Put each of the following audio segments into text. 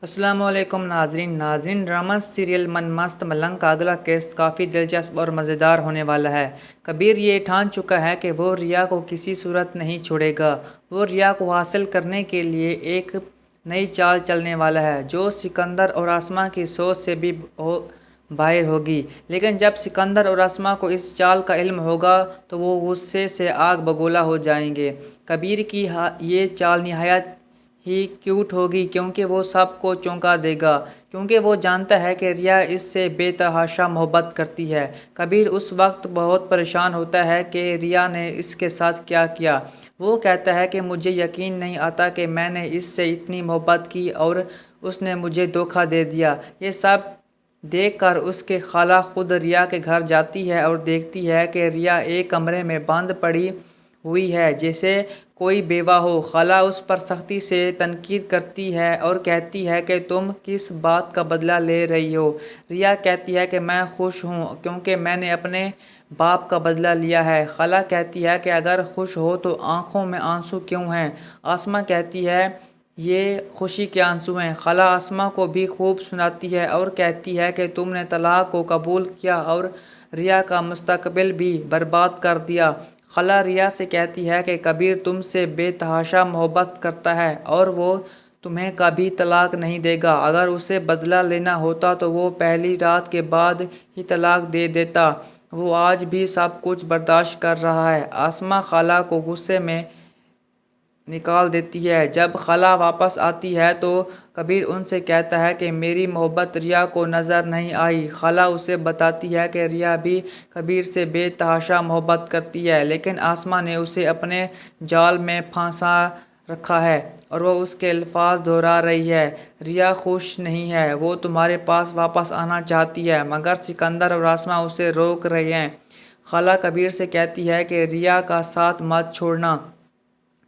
अस्सलाम वालेकुम नाजरीन ड्रामा सीरियल मन मस्त मलंग का अगला केस काफ़ी दिलचस्प और मज़ेदार होने वाला है। कबीर ये ठान चुका है कि वो रिया को किसी सूरत नहीं छोड़ेगा। वो रिया को हासिल करने के लिए एक नई चाल चलने वाला है जो सिकंदर और आसमा की सोच से भी बाहर होगी। लेकिन जब सिकंदर और आसमा को इस चाल का इल्म होगा तो वो गुस्से से आग बगोला हो जाएंगे। कबीर की ये चाल निहायत ही क्यूट होगी क्योंकि वो सबको चौंका देगा, क्योंकि वो जानता है कि रिया इससे बेतहाशा मोहब्बत करती है। कबीर उस वक्त बहुत परेशान होता है कि रिया ने इसके साथ क्या किया। वो कहता है कि मुझे यकीन नहीं आता कि मैंने इससे इतनी मोहब्बत की और उसने मुझे धोखा दे दिया। ये सब देखकर उसके खाला खुद रिया के घर जाती है और देखती है कि रिया एक कमरे में बंद पड़ी हुई है जैसे कोई बेवा हो। खाला उस पर सख्ती से तनकीद करती है और कहती है कि तुम किस बात का बदला ले रही हो। रिया कहती है कि मैं खुश हूँ क्योंकि मैंने अपने बाप का बदला लिया है। खाला कहती है कि अगर खुश हो तो आंखों में आंसू क्यों हैं। आसमा कहती है ये खुशी के आंसू हैं। खाला आसमा को भी खूब सुनाती है और कहती है कि तुमने तलाक को कबूल किया और रिया का मुस्तकबिल भी बर्बाद कर दिया। खाला रिया से कहती है कि कबीर तुमसे बेतहाशा मोहब्बत करता है और वो तुम्हें कभी तलाक नहीं देगा। अगर उसे बदला लेना होता तो वो पहली रात के बाद ही तलाक दे देता। वो आज भी सब कुछ बर्दाश्त कर रहा है। आसमा खाला को गुस्से में निकाल देती है। जब खाला वापस आती है तो कबीर उनसे कहता है कि मेरी मोहब्बत रिया को नज़र नहीं आई। खाला उसे बताती है कि रिया भी कबीर से बेतहाशा मोहब्बत करती है, लेकिन आसमा ने उसे अपने जाल में फंसा रखा है और वो उसके अल्फाज दोहरा रही है। रिया खुश नहीं है, वो तुम्हारे पास वापस आना चाहती है, मगर सिकंदर और आसमा उसे रोक रहे हैं। खाला कबीर से कहती है कि रिया का साथ मत छोड़ना।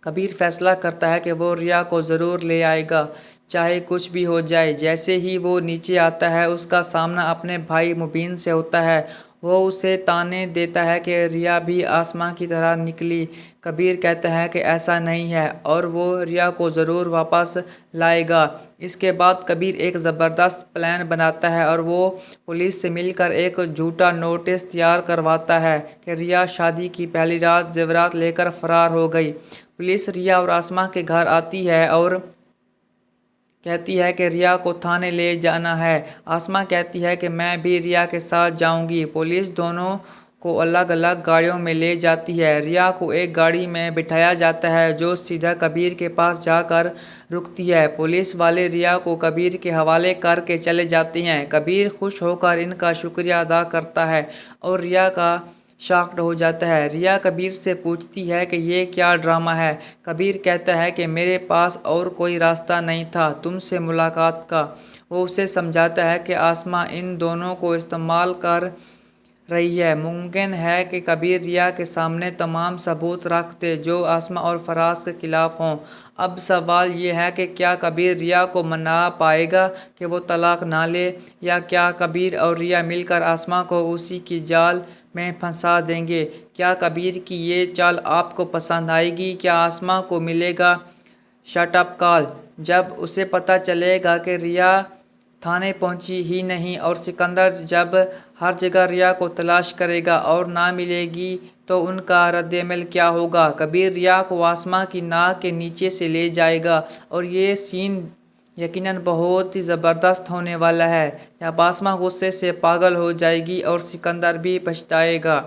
कबीर फैसला करता है कि वो रिया को ज़रूर ले आएगा, चाहे कुछ भी हो जाए। जैसे ही वो नीचे आता है उसका सामना अपने भाई मुबीन से होता है। वो उसे ताने देता है कि रिया भी आसमां की तरह निकली। कबीर कहता है कि ऐसा नहीं है और वो रिया को ज़रूर वापस लाएगा। इसके बाद कबीर एक ज़बरदस्त प्लान बनाता है और वो पुलिस से मिलकर एक झूठा नोटिस तैयार करवाता है कि रिया शादी की पहली रात ज़ेवरात लेकर फ़रार हो गई। पुलिस रिया और आसमा के घर आती है और कहती है कि रिया को थाने ले जाना है। आसमा कहती है कि मैं भी रिया के साथ जाऊंगी। पुलिस दोनों को अलग अलग गाड़ियों में ले जाती है। रिया को एक गाड़ी में बिठाया जाता है जो सीधा कबीर के पास जाकर रुकती है। पुलिस वाले रिया को कबीर के हवाले करके चले जाते हैं। कबीर खुश होकर इनका शुक्रिया अदा करता है और रिया का शॉक्ड हो जाता है। रिया कबीर से पूछती है कि ये क्या ड्रामा है। कबीर कहता है कि मेरे पास और कोई रास्ता नहीं था तुमसे मुलाकात का। वो उसे समझाता है कि आसमा इन दोनों को इस्तेमाल कर रही है। मुमकिन है कि कबीर रिया के सामने तमाम सबूत रख दे जो आसमा और फराज के खिलाफ हों। अब सवाल ये है कि क्या कबीर रिया को मना पाएगा कि वो तलाक ना ले, या क्या कबीर और रिया मिलकर आसमा को उसी की जाल में फंसा देंगे। क्या कबीर की ये चाल आपको पसंद आएगी? क्या आसमा को मिलेगा शट अप कॉल जब उसे पता चलेगा कि रिया थाने पहुंची ही नहीं, और सिकंदर जब हर जगह रिया को तलाश करेगा और ना मिलेगी तो उनका रद्द-ए-अमल क्या होगा? कबीर रिया को आसमा की नाक के नीचे से ले जाएगा और ये सीन यकीनन बहुत ही ज़बरदस्त होने वाला है। जब आसमा गुस्से से पागल हो जाएगी और सिकंदर भी पछताएगा।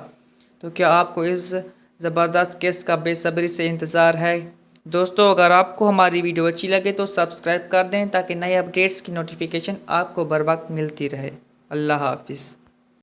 तो क्या आपको इस ज़बरदस्त केस का बेसब्री से इंतज़ार है? दोस्तों, अगर आपको हमारी वीडियो अच्छी लगे तो सब्सक्राइब कर दें ताकि नए अपडेट्स की नोटिफिकेशन आपको बर वक्त मिलती रहे। अल्लाह हाफिज़।